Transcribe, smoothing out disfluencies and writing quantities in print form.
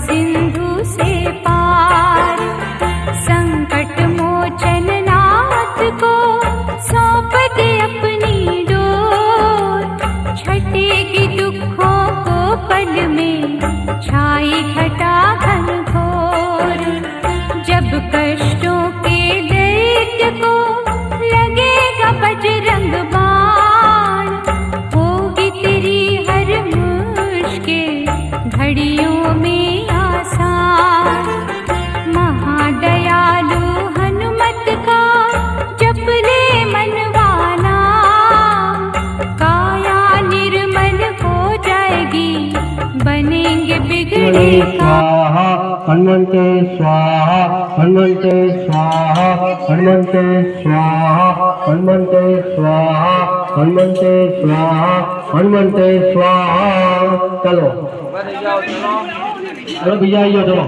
सिंधु से पार। संकट मोचन नाथ को सौंप दे अपनी डोर। छटेगी दुखों को पल में, छाई घटा घनघोर। जब कष्टों के दैत्य को लगेगा बजरंग बाण, होगी तेरी हर मुश्किल घड़ियों में आसान। महादयालु हनुमत का जप ले मनवाना, काया निर्मल हो जाएगी, बनेंगे बिगड़े स्वाहा हनुमते स्वाहा हनुमते स्वाहा हनुमते स्वाहा हनुमते स्वाहा हनुमते स्वाहा हनुमंते स्वाहा। चलो चलो भैया आइए चलो।